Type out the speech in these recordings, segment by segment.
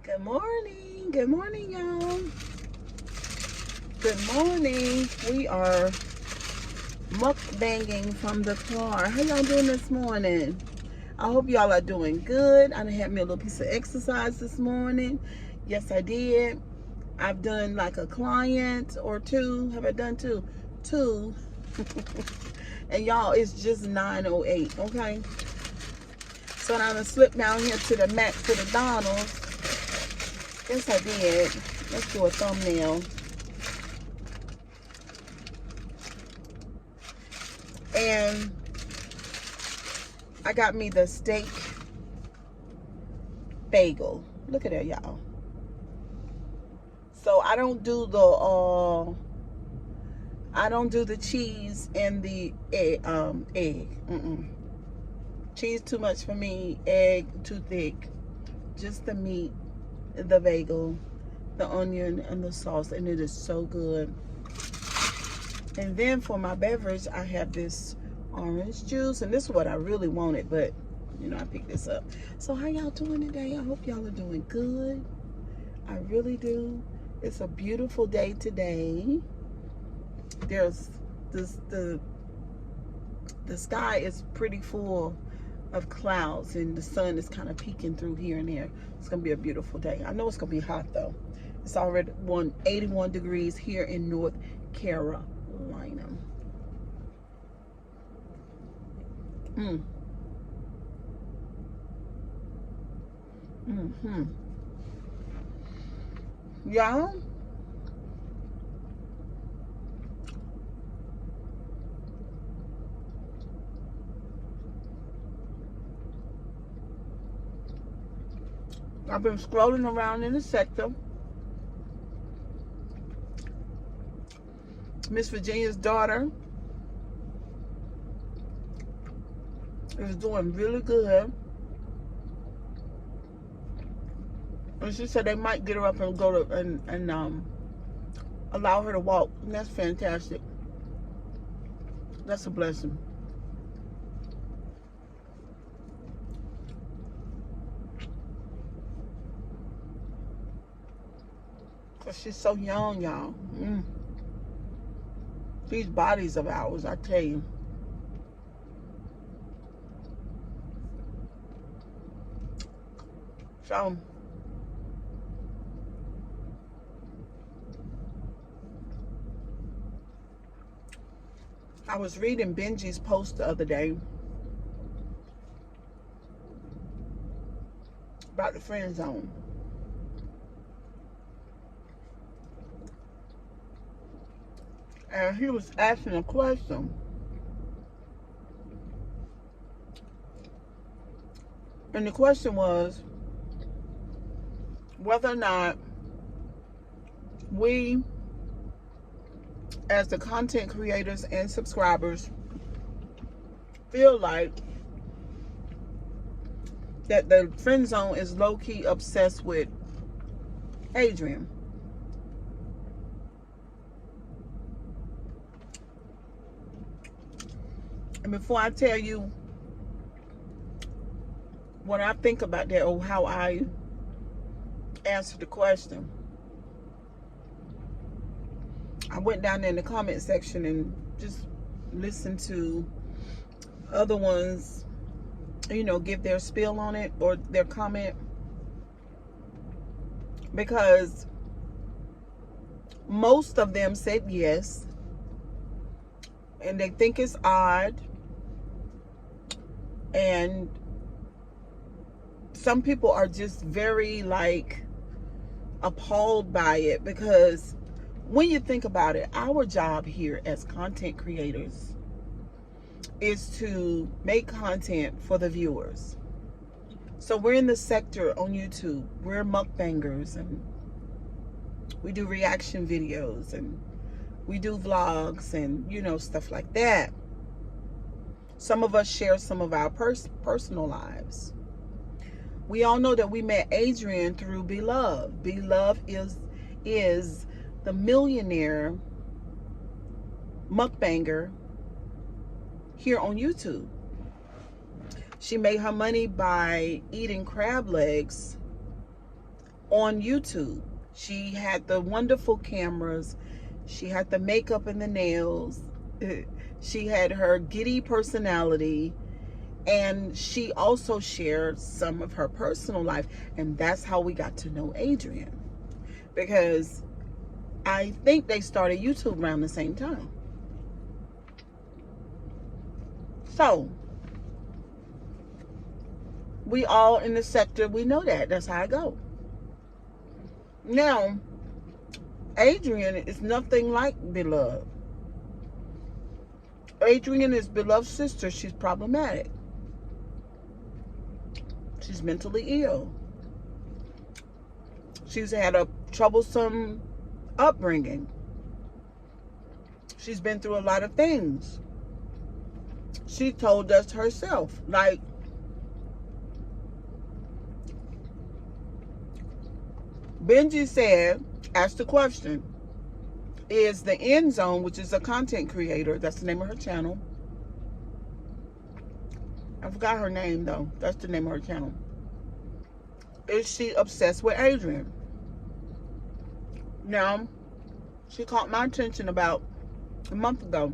Good morning. Good morning, y'all. Good morning. We are mukbanging from the car. How y'all doing this morning? I hope y'all are doing good. I done had me a little piece of exercise this morning. Yes, I did. I've done like a client or two. Have I done two? Two. And y'all, it's just 9:08, okay? So now I'm gonna slip down here to the Donald's. Yes, I did. Let's do a thumbnail. And I got me the steak bagel. Look at that, y'all. So I don't do the cheese and the egg. Cheese too much for me. Egg too thick. Just the meat, the bagel, the onion, and the sauce, and it is so good. And then for my beverage, I have this orange juice, and this is what I really wanted, but I picked this up. So how y'all doing today? I hope y'all are doing good. I really do. It's a beautiful day today. There's the sky is pretty full of clouds, and the sun is kind of peeking through here and there. It's gonna be a beautiful day. I know it's gonna be hot though. It's already 81 degrees here in North Carolina. Y'all, I've been scrolling around in the sector. Miss Virginia's daughter is doing really good. And she said they might get her up and go to and allow her to walk. And that's fantastic. That's a blessing. Cause she's so young, y'all. These bodies of ours, I tell you. So I was reading Benji's post the other day about the friend zone. And he was asking a question. And the question was whether or not we, as the content creators and subscribers, feel like that the friend zone is low-key obsessed with Adrienne. And before I tell you what I think about that or how I answer the question, I went down there in the comment section and just listened to other ones, give their spiel on it or their comment, because most of them said yes, and they think it's odd, and some people are just very appalled by it, because when you think about it, our job here as content creators is to make content for the viewers. So we're in the sector on YouTube. We're mukbangers, and we do reaction videos, and we do vlogs, and stuff like that. Some of us share some of our personal lives. We all know that we met Adrienne through Beloved. Beloved is the millionaire mukbanger here on YouTube. She made her money by eating crab legs on YouTube. She had the wonderful cameras. She had the makeup and the nails. She had her giddy personality. And she also shared some of her personal life. And that's how we got to know Adrienne. Because I think they started YouTube around the same time. So, we all in the sector, we know that. That's how I go. Now, Adrienne is nothing like Beloved. Adrienne is Beloved's sister. She's problematic. She's mentally ill. She's had a troublesome upbringing. She's been through a lot of things. She told us herself, like, Benji said, asked the question, is the End Zone, which is a content creator, that's the name of her channel. I forgot her name though. That's the name of her channel. Is she obsessed with Adrienne? Now, she caught my attention about a month ago.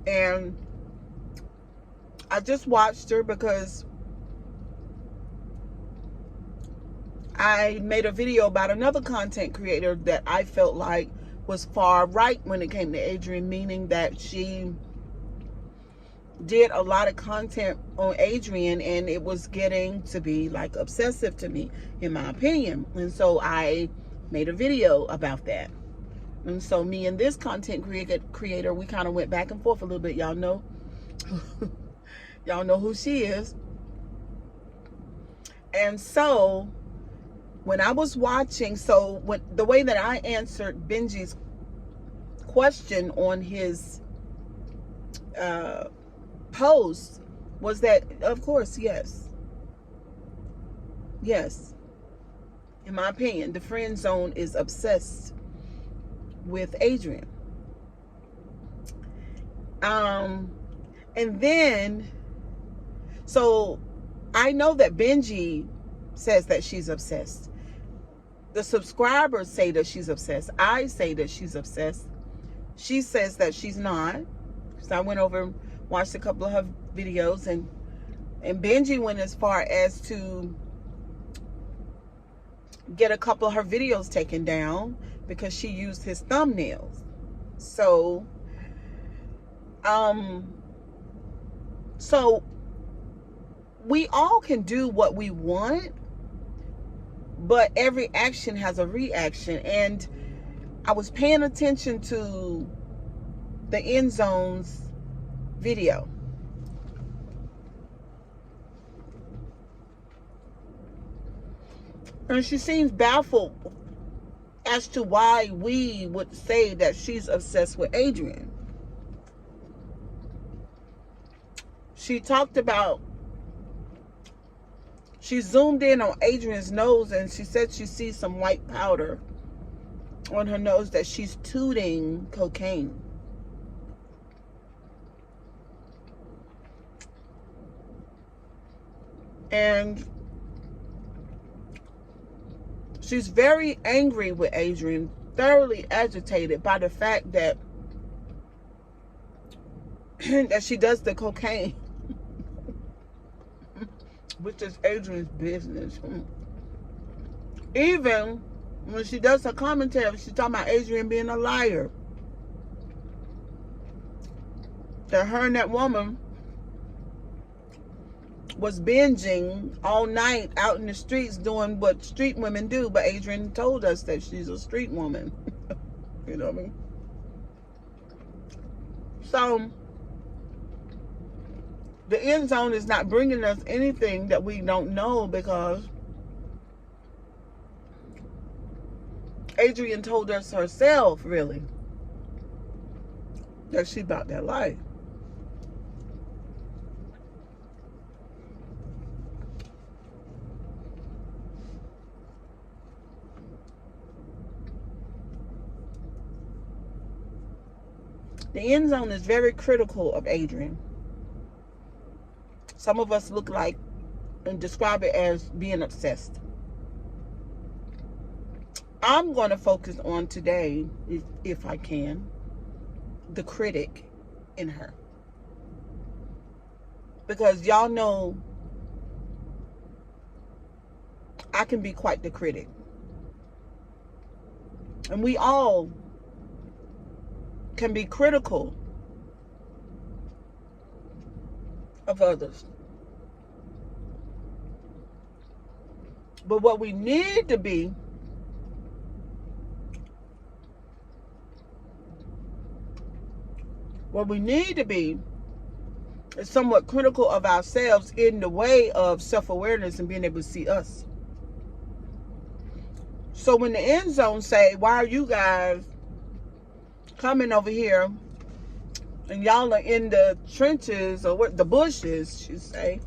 And I just watched her because I made a video about another content creator that I felt like was far right when it came to Adrienne, meaning that she did a lot of content on Adrienne and it was getting to be like obsessive to me, in my opinion. And so I made a video about that. And so me and this content creator, we kind of went back and forth a little bit. Y'all know, y'all know who she is. And so when I was watching, the way that I answered Benji's question on his post was that, of course, yes, in my opinion, the friend zone is obsessed with Adrienne. And then, so I know that Benji says that she's obsessed. The subscribers say that she's obsessed. I say that she's obsessed. She says that she's not. So I went over and watched a couple of her videos, and Benji went as far as to get a couple of her videos taken down because she used his thumbnails. So, so we all can do what we want, but every action has a reaction. And I was paying attention to the End Zone's video. And she seems baffled as to why we would say that she's obsessed with Adrienne. She talked about, she zoomed in on Adrienne's nose and she said she sees some white powder on her nose, that she's tooting cocaine. And she's very angry with Adrienne, thoroughly agitated by the fact that that she does the cocaine, which is Adrienne's business. Even when she does her commentary, she's talking about Adrienne being a liar. That her and that woman was binging all night out in the streets doing what street women do, but Adrienne told us that she's a street woman. You know what I mean? So the End Zone is not bringing us anything that we don't know, because Adrienne told us herself, really, that she about that life. The End Zone is very critical of Adrienne. Some of us look like and describe it as being obsessed. I'm going to focus on today, if I can, the critic in her. Because y'all know I can be quite the critic. And we all can be critical of others. But what we need to be is somewhat critical of ourselves in the way of self-awareness and being able to see us. So when the end zone say, why are you guys coming over here and y'all are in the trenches or what the bushes, she say,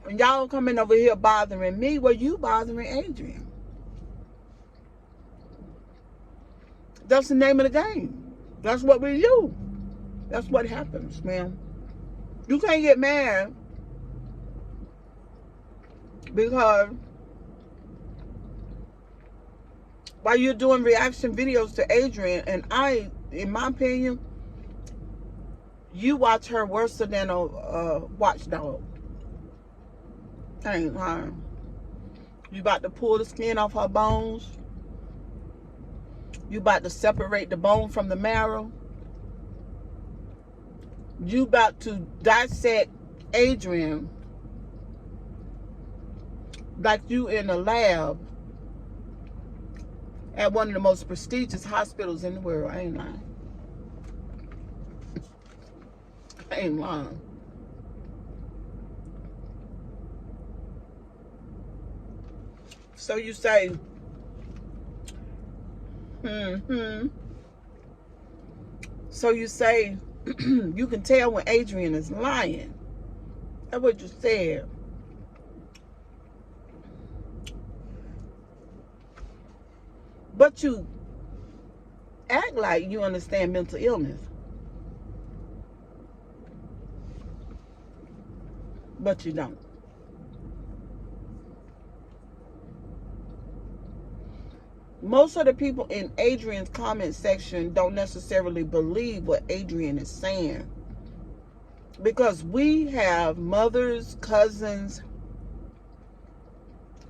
and y'all coming over here bothering me, well, you bothering Adrienne. That's the name of the game. That's what we do. That's what happens, man. You can't get mad because while you're doing reaction videos to Adrienne, and I, in my opinion, you watch her worse than a watchdog. I ain't lying. You about to pull the skin off her bones. You about to separate the bone from the marrow. You about to dissect Adrienne like you in a lab at one of the most prestigious hospitals in the world. I ain't lying. I ain't lying. So you say, So you say, you can tell when Adrienne is lying. That's what you said. But you act like you understand mental illness. But you don't. Most of the people in Adrienne's comment section don't necessarily believe what Adrienne is saying. Because we have mothers, cousins,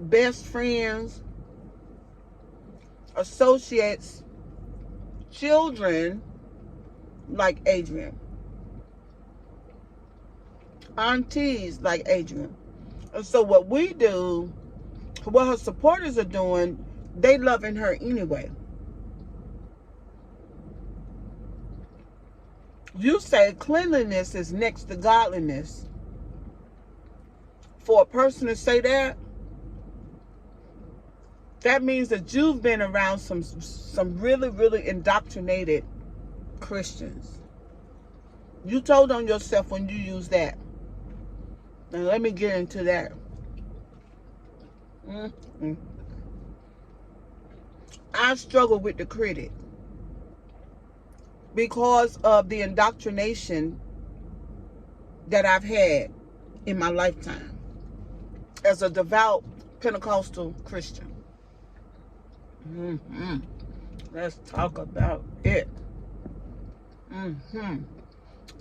best friends, associates, children like Adrienne. Aunties like Adrienne. And so what we do, what her supporters are doing, they loving her anyway. You say cleanliness is next to godliness. For a person to say that, that means that you've been around some really, really indoctrinated Christians. You told on yourself when you use that. And let me get into that. I struggle with the critic because of the indoctrination that I've had in my lifetime as a devout Pentecostal Christian. Let's talk about it.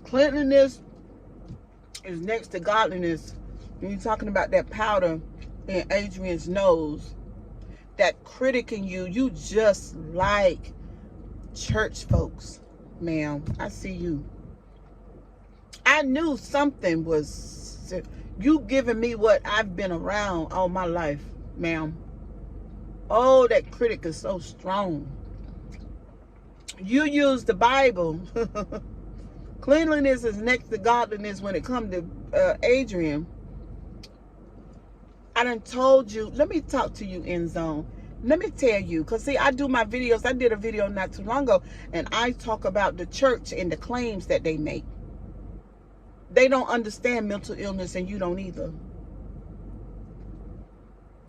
Cleanliness is next to godliness. When you're talking about that powder in Adrienne's nose, that critic in you, you just like church folks, ma'am. I see you. I knew something was, you giving me what I've been around all my life, ma'am. Oh, that critic is so strong. You use the Bible. Cleanliness is next to godliness when it comes to Adrienne. I done told you, let me talk to you, End Zone. Let me tell you, because see, I do my videos. I did a video not too long ago, and I talk about the church and the claims that they make. They don't understand mental illness, and you don't either.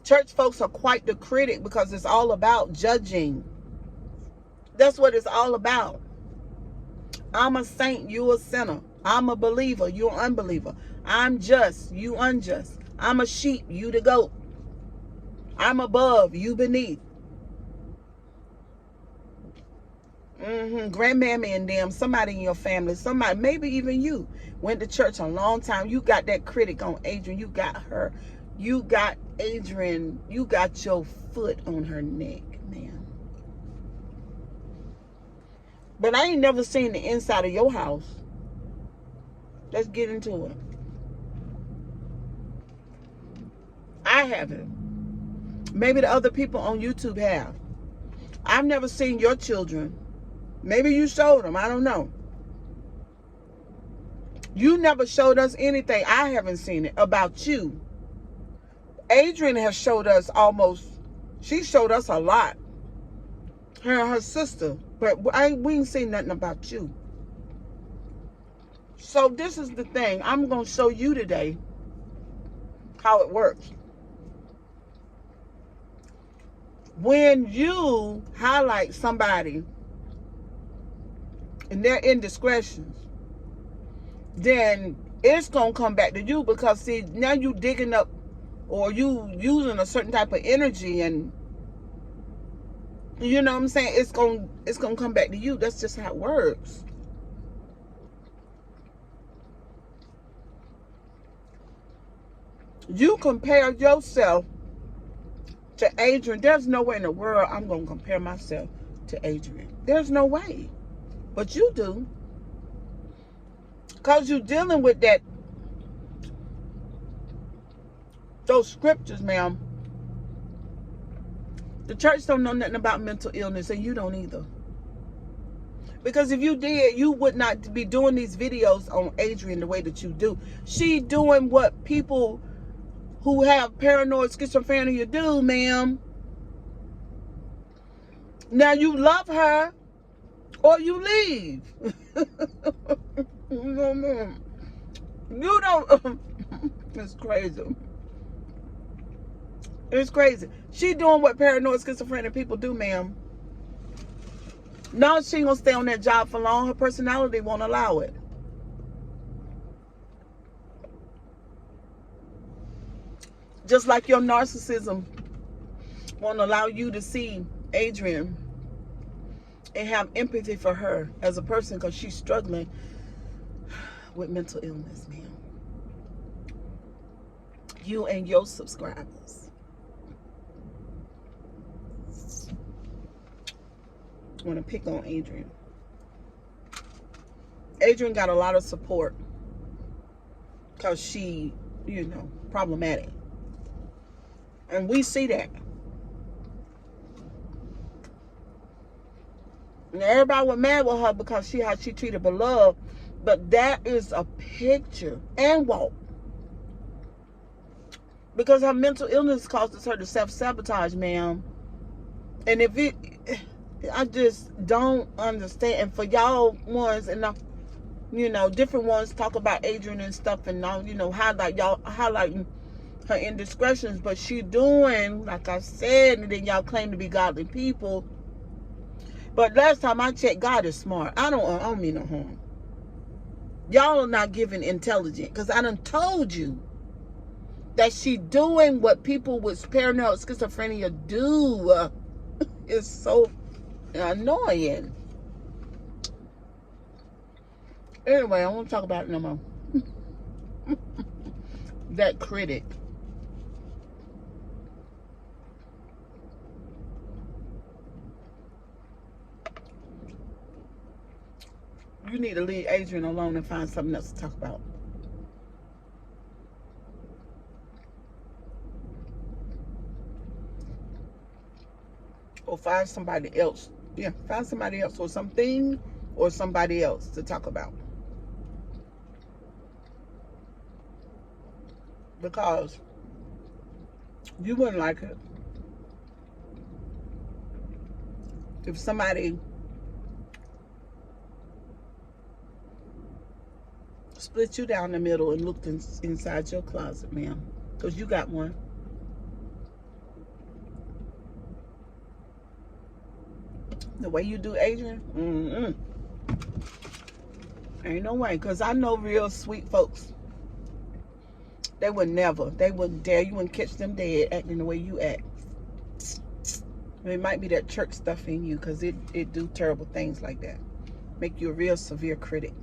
Church folks are quite the critic because it's all about judging. That's what it's all about. I'm a saint, you a sinner. I'm a believer, you're an unbeliever. I'm just, you unjust. I'm a sheep, you the goat. I'm above, you beneath. Grandmammy and them, somebody in your family, somebody, maybe even you, went to church a long time. You got that critic on Adrienne. You got her. You got Adrienne. You got your foot on her neck, ma'am. But I ain't never seen the inside of your house. Let's get into it. I haven't. Maybe the other people on YouTube have. I've never seen your children. Maybe you showed them. I don't know. You never showed us anything. I haven't seen it about you. Adrienne has showed us almost. She showed us a lot. Her and her sister. But we ain't seen nothing about you. So this is the thing. I'm going to show you today how it works. When you highlight somebody and their indiscretions, then it's going to come back to you, because see, now you digging up, or you using a certain type of energy, and you know what I'm saying, it's going to come back to you. That's just how it works. You compare yourself to Adrienne. There's no way in the world I'm going to compare myself to Adrienne. There's no way. But you do. Because you're dealing with those scriptures, ma'am. The church don't know nothing about mental illness, and you don't either. Because if you did, you would not be doing these videos on Adrienne the way that you do. She doing what people who have paranoid schizophrenia do, ma'am. Now you love her or you leave. You don't. It's crazy. It's crazy. She doing what paranoid schizophrenic people do, ma'am. No, she ain't gonna stay on that job for long. Her personality won't allow it. Just like your narcissism won't allow you to see Adrienne and have empathy for her as a person, because she's struggling with mental illness, ma'am. You and your subscribers want to pick on Adrienne. Adrienne got a lot of support because she, problematic. And we see that. And everybody was mad with her because how she treated beloved. But that is a picture and walk. Because her mental illness causes her to self-sabotage, ma'am. And I just don't understand. And for y'all ones, and different ones talk about Adrienne and stuff, and highlighting her indiscretions, but she doing, like I said, and then y'all claim to be godly people. But last time I checked, God is smart. I don't mean no harm. Y'all are not giving intelligent, because I done told you that she doing what people with paranoid schizophrenia do. It's so annoying. Anyway, I won't talk about it no more. That critic. You need to leave Adrienne alone and find something else to talk about. Or find somebody else. Yeah, find somebody else, or something, or somebody else to talk about. Because you wouldn't like it if somebody split you down the middle and looked inside your closet, ma'am. Because you got one. The way you do Adrienne, Ain't no way, because I know real sweet folks. They wouldn't dare. You wouldn't catch them dead acting the way you act. It might be that church stuff in you, because it do terrible things like that. Make you a real severe critic.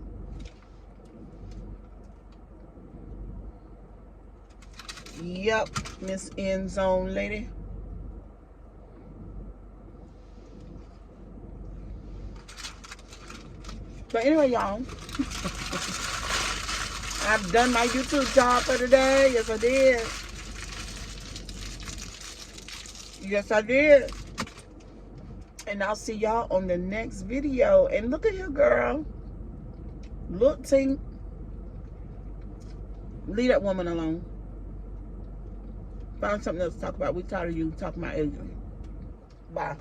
Yep, Miss End Zone lady. But anyway, y'all, I've done my YouTube job for today. Yes, I did. Yes, I did. And I'll see y'all on the next video. And look at here, girl. Look, Tink. Leave that woman alone. Find something else to talk about. We tired of you talking about Adrienne. Bye.